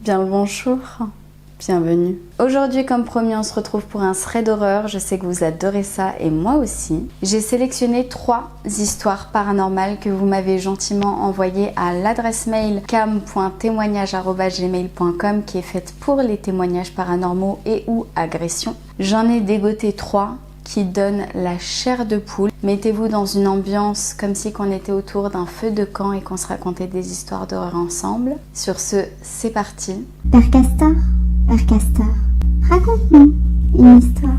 Bien le bonjour, bienvenue. Aujourd'hui, comme promis, on se retrouve pour un thread d'horreur. Je sais que vous adorez ça et moi aussi. J'ai sélectionné 3 histoires paranormales que vous m'avez gentiment envoyées à l'adresse mail cam.témoignage@gmail.com qui est faite pour les témoignages paranormaux et ou agressions. J'en ai dégoté 3 qui donnent la chair de poule. Mettez-vous dans une ambiance comme si on était autour d'un feu de camp et qu'on se racontait des histoires d'horreur ensemble. Sur ce, c'est parti. Père Castor, raconte-nous une histoire.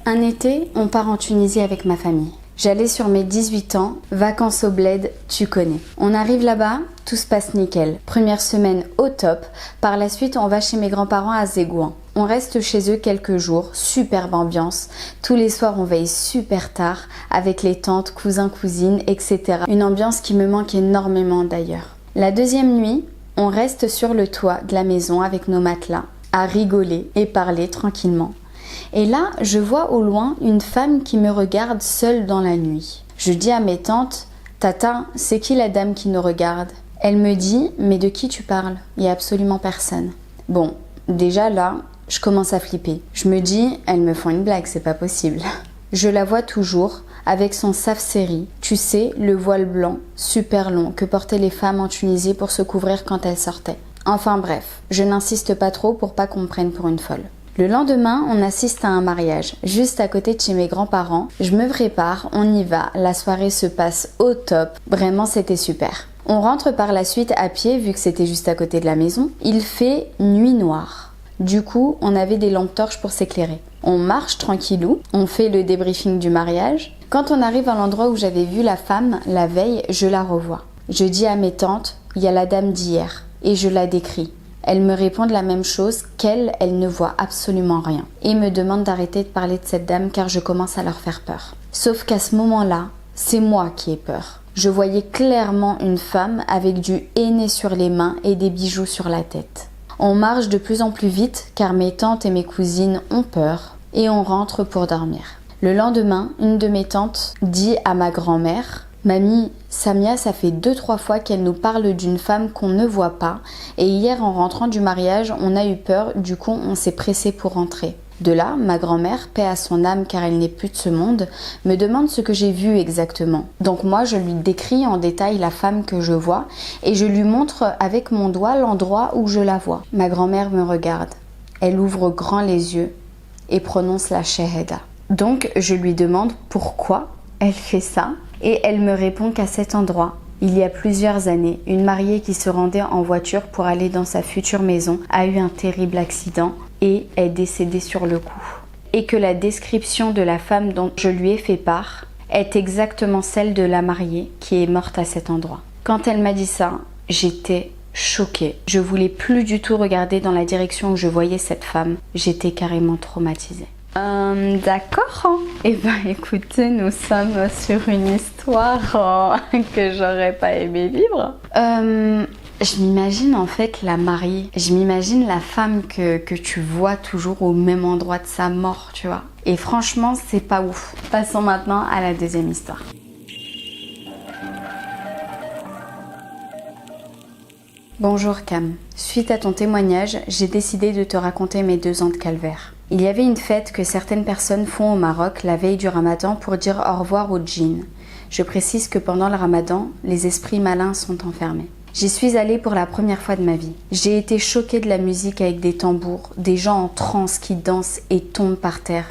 Un été, on part en Tunisie avec ma famille. J'allais sur mes 18 ans, vacances au bled, tu connais. On arrive là-bas, tout se passe nickel. Première semaine au top. Par la suite, on va chez mes grands-parents à Zéguin. On reste chez eux quelques jours, superbe ambiance. Tous les soirs, on veille super tard avec les tantes, cousins, cousines, etc. Une ambiance qui me manque énormément d'ailleurs. La deuxième nuit, on reste sur le toit de la maison avec nos matelas, à rigoler et parler tranquillement. Et là, je vois au loin une femme qui me regarde seule dans la nuit. Je dis à mes tantes, « Tata, c'est qui la dame qui nous regarde ?» Elle me dit, « Mais de qui tu parles ? Il n'y a absolument personne. » Bon, déjà là, je commence à flipper. Je me dis, elles me font une blague, c'est pas possible. Je la vois toujours avec son safseri, tu sais, le voile blanc, super long, que portaient les femmes en Tunisie pour se couvrir quand elles sortaient. Enfin bref, je n'insiste pas trop pour pas qu'on me prenne pour une folle. Le lendemain, on assiste à un mariage, juste à côté de chez mes grands-parents. Je me prépare, on y va, la soirée se passe au top. Vraiment, c'était super. On rentre par la suite à pied, vu que c'était juste à côté de la maison. Il fait nuit noire. Du coup, on avait des lampes torches pour s'éclairer. On marche tranquillou, on fait le débriefing du mariage. Quand on arrive à l'endroit où j'avais vu la femme la veille, je la revois. Je dis à mes tantes, il y a la dame d'hier, et je la décris. Elles me répondent la même chose qu'elle ne voit absolument rien. Et me demandent d'arrêter de parler de cette dame car je commence à leur faire peur. Sauf qu'à ce moment-là, c'est moi qui ai peur. Je voyais clairement une femme avec du henné sur les mains et des bijoux sur la tête. On marche de plus en plus vite car mes tantes et mes cousines ont peur et on rentre pour dormir. Le lendemain, une de mes tantes dit à ma grand-mère « Mamie, Samia, ça fait 2-3 fois qu'elle nous parle d'une femme qu'on ne voit pas et hier en rentrant du mariage, on a eu peur, du coup on s'est pressé pour rentrer. » De là, ma grand-mère, paix à son âme car elle n'est plus de ce monde, me demande ce que j'ai vu exactement. Donc moi, je lui décris en détail la femme que je vois et je lui montre avec mon doigt l'endroit où je la vois. Ma grand-mère me regarde. Elle ouvre grand les yeux et prononce la shahada. Donc je lui demande pourquoi elle fait ça et elle me répond qu'à cet endroit, il y a plusieurs années, une mariée qui se rendait en voiture pour aller dans sa future maison a eu un terrible accident et est décédée sur le coup. Et que la description de la femme dont je lui ai fait part est exactement celle de la mariée qui est morte à cet endroit. Quand elle m'a dit ça, j'étais choquée. Je voulais plus du tout regarder dans la direction où je voyais cette femme. J'étais carrément traumatisée. D'accord. Eh ben écoutez, nous sommes sur une histoire que j'aurais pas aimé vivre. Je m'imagine en fait la mariée. Je m'imagine la femme que tu vois toujours au même endroit de sa mort, tu vois. Et franchement, c'est pas ouf. Passons maintenant à la deuxième histoire. Bonjour Cam. Suite à ton témoignage, j'ai décidé de te raconter mes 2 ans de calvaire. Il y avait une fête que certaines personnes font au Maroc la veille du Ramadan pour dire au revoir aux djinns. Je précise que pendant le Ramadan, les esprits malins sont enfermés. J'y suis allée pour la première fois de ma vie. J'ai été choquée de la musique avec des tambours, des gens en transe qui dansent et tombent par terre,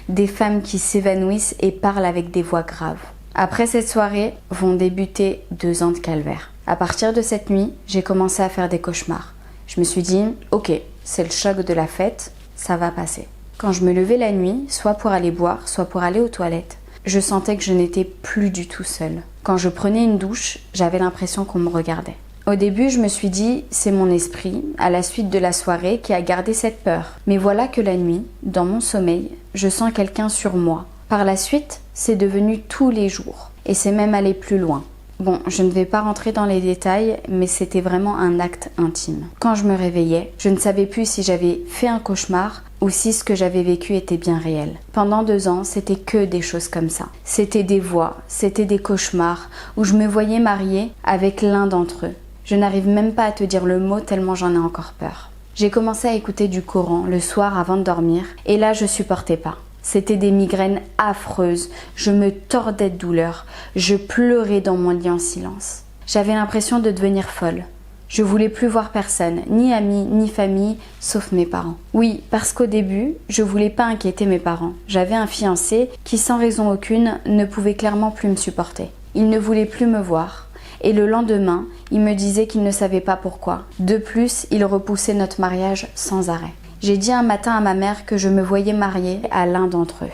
des femmes qui s'évanouissent et parlent avec des voix graves. Après cette soirée, vont débuter 2 ans de calvaire. À partir de cette nuit, j'ai commencé à faire des cauchemars. Je me suis dit, ok, c'est le choc de la fête, ça va passer. Quand je me levais la nuit, soit pour aller boire, soit pour aller aux toilettes, je sentais que je n'étais plus du tout seule. Quand je prenais une douche, j'avais l'impression qu'on me regardait. Au début, je me suis dit, c'est mon esprit, à la suite de la soirée, qui a gardé cette peur. Mais voilà que la nuit, dans mon sommeil, je sens quelqu'un sur moi. Par la suite, c'est devenu tous les jours. Et c'est même allé plus loin. Bon, je ne vais pas rentrer dans les détails, mais c'était vraiment un acte intime. Quand je me réveillais, je ne savais plus si j'avais fait un cauchemar ou si ce que j'avais vécu était bien réel. Pendant 2 ans, c'était que des choses comme ça. C'était des voix, c'était des cauchemars où je me voyais mariée avec l'un d'entre eux. Je n'arrive même pas à te dire le mot tellement j'en ai encore peur. J'ai commencé à écouter du Coran le soir avant de dormir et là je supportais pas. C'était des migraines affreuses, je me tordais de douleur, je pleurais dans mon lit en silence. J'avais l'impression de devenir folle. Je voulais plus voir personne, ni amis, ni famille, sauf mes parents. Oui, parce qu'au début, je voulais pas inquiéter mes parents. J'avais un fiancé qui, sans raison aucune, ne pouvait clairement plus me supporter. Il ne voulait plus me voir. Et le lendemain, il me disait qu'il ne savait pas pourquoi. De plus, il repoussait notre mariage sans arrêt. J'ai dit un matin à ma mère que je me voyais mariée à l'un d'entre eux.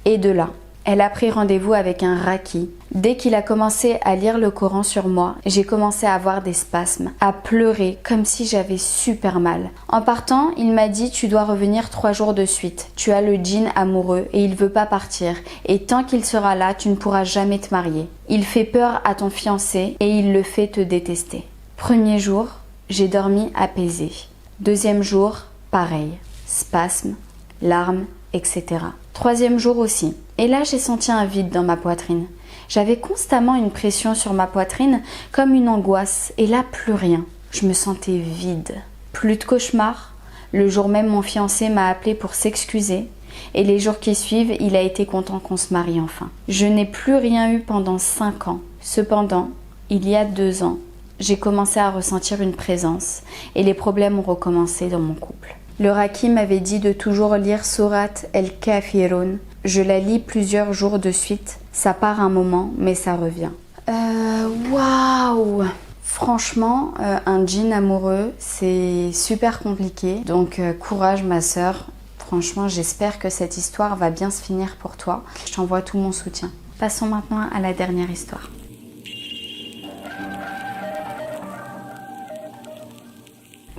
Et de là, elle a pris rendez-vous avec un raki. Dès qu'il a commencé à lire le Coran sur moi, j'ai commencé à avoir des spasmes, à pleurer comme si j'avais super mal. En partant, il m'a dit « Tu dois revenir 3 jours de suite. Tu as le djinn amoureux et il veut pas partir. Et tant qu'il sera là, tu ne pourras jamais te marier. Il fait peur à ton fiancé et il le fait te détester. » Premier jour, j'ai dormi apaisée. Deuxième jour, pareil. Spasmes, larmes, etc. Troisième jour aussi. Et là, j'ai senti un vide dans ma poitrine. J'avais constamment une pression sur ma poitrine, comme une angoisse, et là, plus rien. Je me sentais vide. Plus de cauchemars. Le jour même, mon fiancé m'a appelé pour s'excuser, et les jours qui suivent, il a été content qu'on se marie enfin. Je n'ai plus rien eu pendant 5 ans. Cependant, il y a 2 ans, j'ai commencé à ressentir une présence, et les problèmes ont recommencé dans mon couple. Le Raki m'avait dit de toujours lire Sourate El-Kafirun. Je la lis plusieurs jours de suite. Ça part un moment, mais ça revient. Waouh! Franchement, un djinn amoureux, c'est super compliqué. Donc courage ma sœur. Franchement, j'espère que cette histoire va bien se finir pour toi. Je t'envoie tout mon soutien. Passons maintenant à la dernière histoire.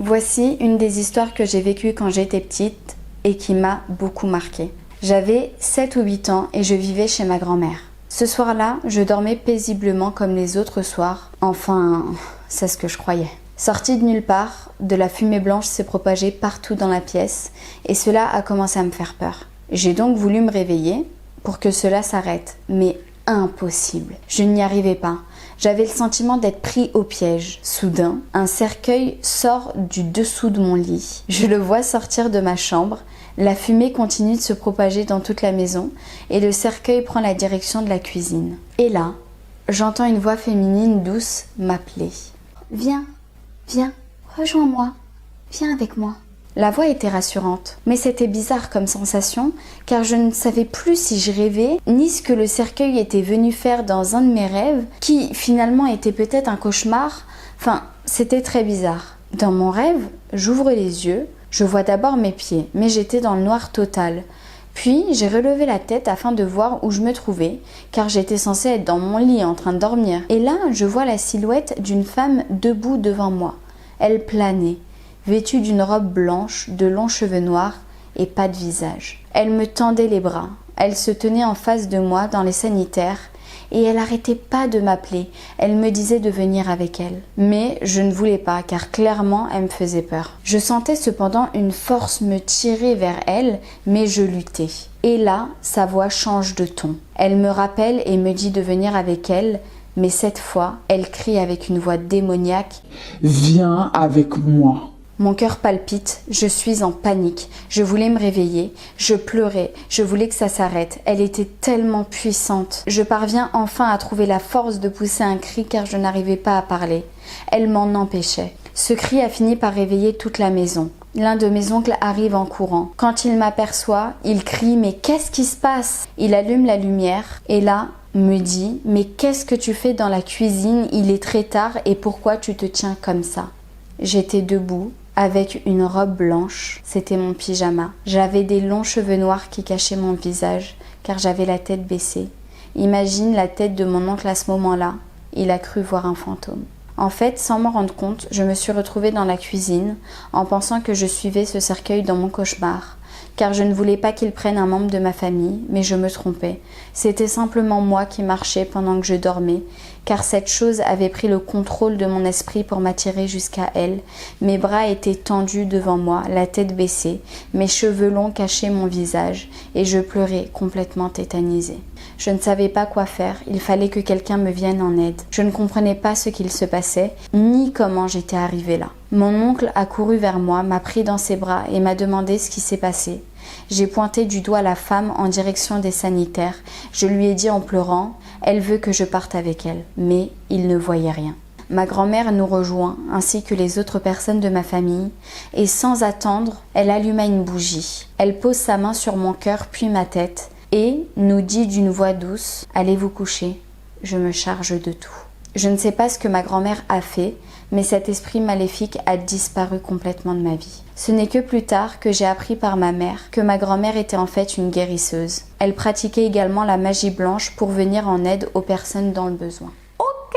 Voici une des histoires que j'ai vécues quand j'étais petite et qui m'a beaucoup marquée. J'avais 7 ou 8 ans et je vivais chez ma grand-mère. Ce soir-là, je dormais paisiblement comme les autres soirs. Enfin, c'est ce que je croyais. Sortie de nulle part, de la fumée blanche s'est propagée partout dans la pièce et cela a commencé à me faire peur. J'ai donc voulu me réveiller pour que cela s'arrête, mais impossible. Je n'y arrivais pas. J'avais le sentiment d'être pris au piège. Soudain, un cercueil sort du dessous de mon lit. Je le vois sortir de ma chambre. La fumée continue de se propager dans toute la maison et le cercueil prend la direction de la cuisine. Et là, j'entends une voix féminine douce m'appeler. « Viens, viens, rejoins-moi, viens avec moi. » La voix était rassurante, mais c'était bizarre comme sensation, car je ne savais plus si je rêvais, ni ce que le cercueil était venu faire dans un de mes rêves, qui finalement était peut-être un cauchemar. Enfin, c'était très bizarre. Dans mon rêve, j'ouvre les yeux, je vois d'abord mes pieds, mais j'étais dans le noir total. Puis, j'ai relevé la tête afin de voir où je me trouvais, car j'étais censée être dans mon lit en train de dormir. Et là, je vois la silhouette d'une femme debout devant moi. Elle planait, vêtue d'une robe blanche, de longs cheveux noirs et pas de visage. Elle me tendait les bras, elle se tenait en face de moi dans les sanitaires et elle n'arrêtait pas de m'appeler, elle me disait de venir avec elle. Mais je ne voulais pas car clairement elle me faisait peur. Je sentais cependant une force me tirer vers elle, mais je luttais. Et là, sa voix change de ton. Elle me rappelle et me dit de venir avec elle, mais cette fois, elle crie avec une voix démoniaque « Viens avec moi !» Mon cœur palpite, je suis en panique, je voulais me réveiller, je pleurais, je voulais que ça s'arrête, elle était tellement puissante. Je parviens enfin à trouver la force de pousser un cri car je n'arrivais pas à parler. Elle m'en empêchait. Ce cri a fini par réveiller toute la maison. L'un de mes oncles arrive en courant. Quand il m'aperçoit, il crie « Mais qu'est-ce qui se passe ?» Il allume la lumière et là, me dit « Mais qu'est-ce que tu fais dans la cuisine? Il est très tard et pourquoi tu te tiens comme ça ?» J'étais debout, avec une robe blanche, c'était mon pyjama. J'avais des longs cheveux noirs qui cachaient mon visage, car j'avais la tête baissée. Imagine la tête de mon oncle à ce moment-là, il a cru voir un fantôme. En fait, sans m'en rendre compte, je me suis retrouvée dans la cuisine, en pensant que je suivais ce cercueil dans mon cauchemar, car je ne voulais pas qu'il prenne un membre de ma famille, mais je me trompais. C'était simplement moi qui marchais pendant que je dormais, car cette chose avait pris le contrôle de mon esprit pour m'attirer jusqu'à elle. Mes bras étaient tendus devant moi, la tête baissée, mes cheveux longs cachaient mon visage, et je pleurais complètement tétanisée. Je ne savais pas quoi faire, il fallait que quelqu'un me vienne en aide. Je ne comprenais pas ce qu'il se passait, ni comment j'étais arrivée là. Mon oncle a couru vers moi, m'a pris dans ses bras et m'a demandé ce qui s'est passé. J'ai pointé du doigt la femme en direction des sanitaires. Je lui ai dit en pleurant, elle veut que je parte avec elle, mais il ne voyait rien. Ma grand-mère nous rejoint, ainsi que les autres personnes de ma famille, et sans attendre, elle alluma une bougie. Elle pose sa main sur mon cœur puis ma tête, et nous dit d'une voix douce, « Allez vous coucher, je me charge de tout ». Je ne sais pas ce que ma grand-mère a fait, mais cet esprit maléfique a disparu complètement de ma vie. Ce n'est que plus tard que j'ai appris par ma mère que ma grand-mère était en fait une guérisseuse. Elle pratiquait également la magie blanche pour venir en aide aux personnes dans le besoin. Ok,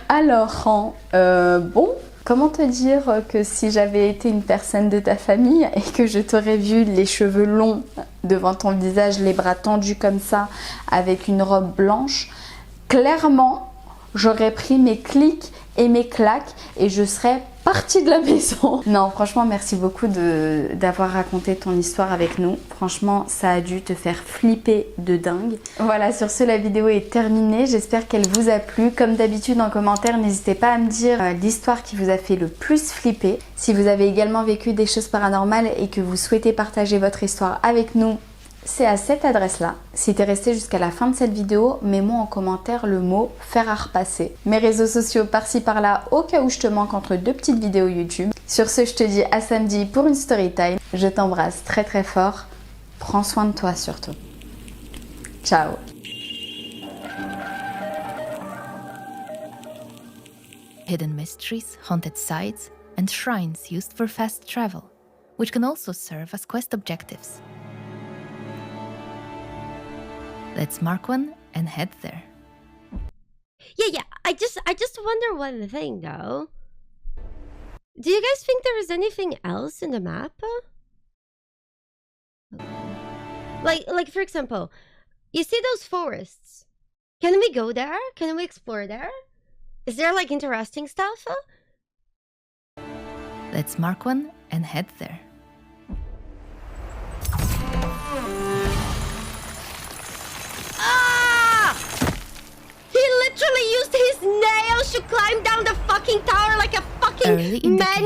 alors, bon, comment te dire que si j'avais été une personne de ta famille et que je t'aurais vu les cheveux longs devant ton visage, les bras tendus comme ça, avec une robe blanche, clairement, j'aurais pris mes clics et mes claques et je serais partie de la maison. Non, franchement, merci beaucoup d'avoir raconté ton histoire avec nous. Franchement, ça a dû te faire flipper de dingue. Voilà, sur ce, la vidéo est terminée. J'espère qu'elle vous a plu. Comme d'habitude, en commentaire, n'hésitez pas à me dire l'histoire qui vous a fait le plus flipper. Si vous avez également vécu des choses paranormales et que vous souhaitez partager votre histoire avec nous, c'est à cette adresse-là. Si t'es resté jusqu'à la fin de cette vidéo, mets-moi en commentaire le mot faire à repasser. Mes réseaux sociaux par-ci par-là au cas où je te manque entre deux petites vidéos YouTube. Sur ce, je te dis à samedi pour une story time. Je t'embrasse très très fort. Prends soin de toi surtout. Ciao. Hidden mysteries, haunted sites, and shrines used for fast travel, which can also serve as quest objectives. Let's mark one and head there. Yeah. I just wonder one thing though. Do you guys think there is anything else in the map? Like for example, you see those forests? Can we go there? Can we explore there? Is there like interesting stuff? Let's mark one and head there. He literally used his nails to climb down the fucking tower like a fucking Early man.